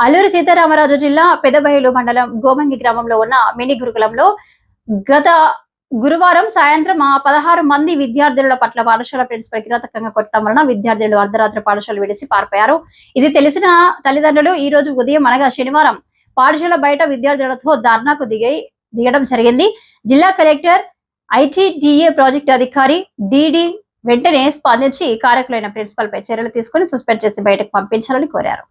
అల్లూరి సీతారామరాజు జిల్లా పెదబయలు మండలం గోమంగి గ్రామంలో ఉన్న మినీ గురుకులంలో గత గురువారం సాయంత్రం 16 మంది విద్యార్థుల పట్ల పాఠశాల ప్రిన్సిపల్ కిరాతకంగా కొట్టడం వలన విద్యార్థులు అర్ధరాత్రి పాఠశాల విడిసి పారిపోయారు. ఇది తెలిసిన తల్లిదండ్రులు ఈ రోజు ఉదయం అనగా శనివారం పాఠశాల బయట విద్యార్థులతో ధర్నాకు దిగడం జరిగింది. జిల్లా కలెక్టర్, ఐటీడీఏ ప్రాజెక్టు అధికారి డిడి వెంటనే స్పందించి కారకులైన ప్రిన్సిపల్ పై చర్యలు తీసుకుని సస్పెండ్ చేసి బయటకు పంపించాలని కోరారు.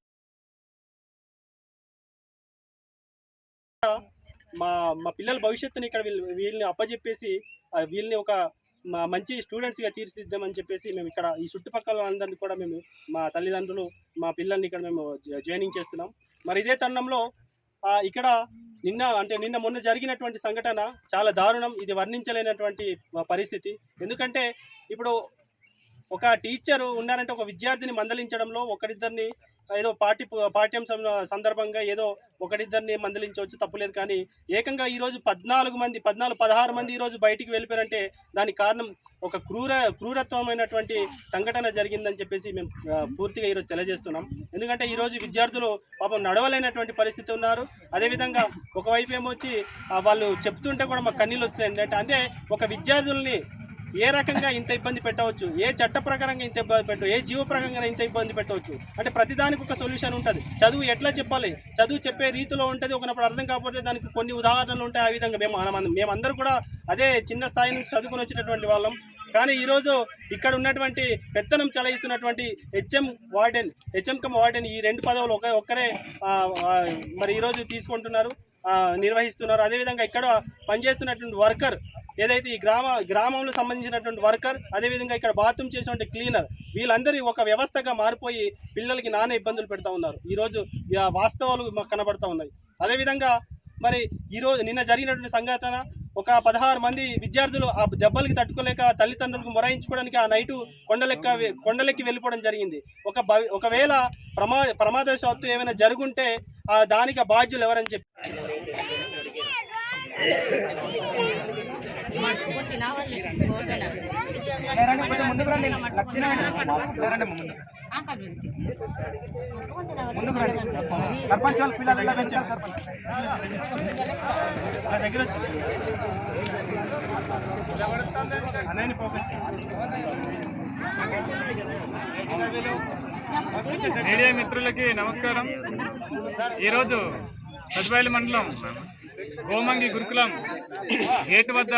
మా పిల్లల భవిష్యత్తుని ఇక్కడ వీళ్ళని అప్పచెప్పేసి వీళ్ళని ఒక మంచి స్టూడెంట్స్గా తీర్చిదిద్దామని చెప్పేసి మేము ఇక్కడ ఈ చుట్టుపక్కల అందరినీ కూడా మేము మా తల్లిదండ్రులు మా పిల్లల్ని ఇక్కడ మేము జాయినింగ్ చేస్తున్నాం. మరి ఇదే తరుణంలో ఇక్కడ నిన్న మొన్న జరిగినటువంటి సంఘటన చాలా దారుణం. ఇది వర్ణించలేనటువంటి పరిస్థితి. ఎందుకంటే ఇప్పుడు ఒక టీచరు ఉన్నారంటే ఒక విద్యార్థిని మందలించడంలో ఒకరిద్దరిని ఏదో పాఠ్యాంశం సందర్భంగా ఏదో ఒకరిద్దరిని మందలించవచ్చు, తప్పులేదు. కానీ ఏకంగా ఈరోజు 16 మంది ఈరోజు బయటికి వెళ్ళిపోయారంటే దానికి కారణం ఒక క్రూరత్వమైనటువంటి సంఘటన జరిగిందని చెప్పేసి మేము పూర్తిగా ఈరోజు తెలియజేస్తున్నాం. ఎందుకంటే ఈరోజు విద్యార్థులు పాపం నడవలేనటువంటి పరిస్థితి ఉన్నారు. అదేవిధంగా ఒకవైపు ఏమొచ్చి వాళ్ళు చెప్తుంటే కూడా మాకు కన్నీళ్ళు వస్తాయి. అంటే ఒక విద్యార్థుల్ని ఏ రకంగా ఇంత ఇబ్బంది పెట్టవచ్చు, ఏ చట్ట ప్రకారంగా ఇంత ఇబ్బంది పెట్టవచ్చు, ఏ జీవ ప్రకారంగా ఇంత ఇబ్బంది పెట్టవచ్చు అంటే ప్రతిదానికి ఒక సొల్యూషన్ ఉంటుంది. చదువు ఎట్లా చెప్పాలి, చదువు చెప్పే రీతిలో ఉంటుంది. ఒకనప్పుడు అర్థం కాకపోతే దానికి కొన్ని ఉదాహరణలు ఉంటాయి. ఆ విధంగా మేమందరూ కూడా అదే చిన్న స్థాయి నుంచి చదువుకుని వచ్చేటటువంటి వాళ్ళం. కానీ ఈరోజు ఇక్కడ ఉన్నటువంటి పెత్తనం చలాయిస్తున్నటువంటి హెచ్ఎం వార్డెన్ ఈ 2 పదవులు ఒక్కరే మరి ఈరోజు తీసుకుంటున్నారు, నిర్వహిస్తున్నారు. అదేవిధంగా ఇక్కడ పనిచేస్తున్నటువంటి వర్కర్ ఏదైతే ఈ గ్రామంలో సంబంధించినటువంటి వర్కర్, అదేవిధంగా ఇక్కడ బాత్రూమ్ చేసినటువంటి క్లీనర్, వీళ్ళందరూ ఒక వ్యవస్థగా మారిపోయి పిల్లలకి నానా ఇబ్బందులు పెడతా ఉన్నారు. ఈరోజు వాస్తవాలు మాకు కనబడతా ఉన్నాయి. అదేవిధంగా మరి ఈరోజు నిన్న జరిగినటువంటి సంఘటన ఒక 16 మంది విద్యార్థులు ఆ దెబ్బలకి తట్టుకోలేక తల్లిదండ్రులకు మొరాయించుకోవడానికి ఆ నైటు కొండలెక్కి వెళ్ళిపోవడం జరిగింది. ఒకవేళ ప్రమాదవశాత్తు ఏమైనా జరుగుంటే దానికి బాధ్యులు ఎవరని చెప్పి సర్పంచ్ వాళ్ళ పిల్లలు ఎలా పెంచారు మీడియా మిత్రులకి నమస్కారం. ఈరోజు పెదబయలు మండలం గోమంగి గురుకులం గేటు వద్ద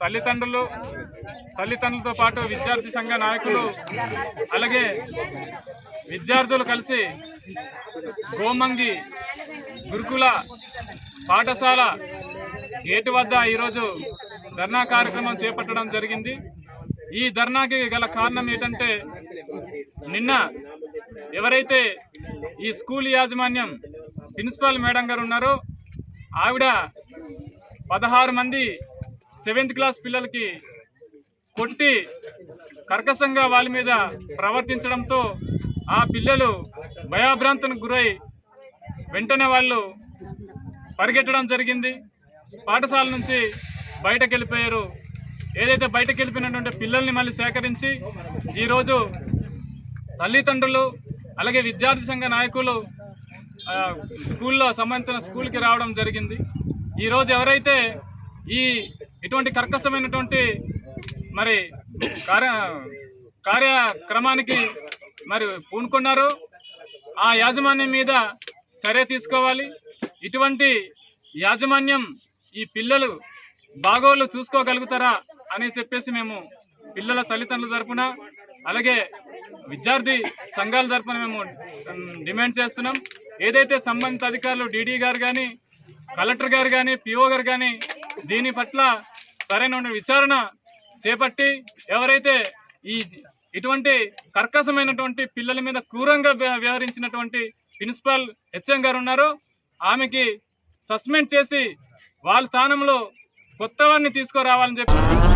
తల్లిదండ్రులతో పాటు విద్యార్థి సంఘ నాయకులు అలాగే విద్యార్థులు కలిసి గోమంగి గురుకుల పాఠశాల గేటు వద్ద ఈరోజు ధర్నా కార్యక్రమం చేపట్టడం జరిగింది. ఈ ధర్నాకి గల కారణం ఏంటంటే నిన్న ఎవరైతే ఈ స్కూల్ యాజమాన్యం ప్రిన్సిపాల్ మేడం గారు ఉన్నారో ఆవిడ 16 మంది 7th క్లాస్ పిల్లలకి కొట్టి కర్కశంగా వాళ్ళ మీద ప్రవర్తించడంతో ఆ పిల్లలు భయాభ్రాంతునికి గురై వెంటనే వాళ్ళు పరిగెట్టడం జరిగింది. పాఠశాల నుంచి బయటకు వెళ్ళిపోయారు. ఏదైతే బయటకు వెళ్ళిపోయినటువంటి పిల్లల్ని మళ్ళీ సేకరించి ఈరోజు తల్లిదండ్రులు అలాగే విద్యార్థి సంఘ నాయకులు స్కూల్లో సంబంధించిన స్కూల్కి రావడం జరిగింది. ఈరోజు ఎవరైతే ఇటువంటి కర్కశమైనటువంటి మరి కార్యక్రమానికి మరి పూనుకున్నారో ఆ యాజమాన్యం మీద చర్య తీసుకోవాలి. ఇటువంటి యాజమాన్యం ఈ పిల్లలు బాగోళ్ళు చూసుకోగలుగుతారా అని చెప్పేసి మేము పిల్లల తల్లిదండ్రుల తరపున అలాగే విద్యార్థి సంఘాల తరపున మేము డిమాండ్ చేస్తున్నాం. ఏదైతే సంబంధిత అధికారులు డీడీ గారు కానీ కలెక్టర్ గారు కానీ పిఓ గారు కానీ దీని పట్ల సరైన విచారణ చేపట్టి ఎవరైతే ఇటువంటి కర్కశమైనటువంటి పిల్లల మీద క్రూరంగా వ్యవహరించినటువంటి ప్రిన్సిపాల్ హెచ్ఎం గారు ఉన్నారో ఆమెకి సస్పెండ్ చేసి వాళ్ళ స్థానంలో కొత్త వారిని తీసుకురావాలని చెప్పి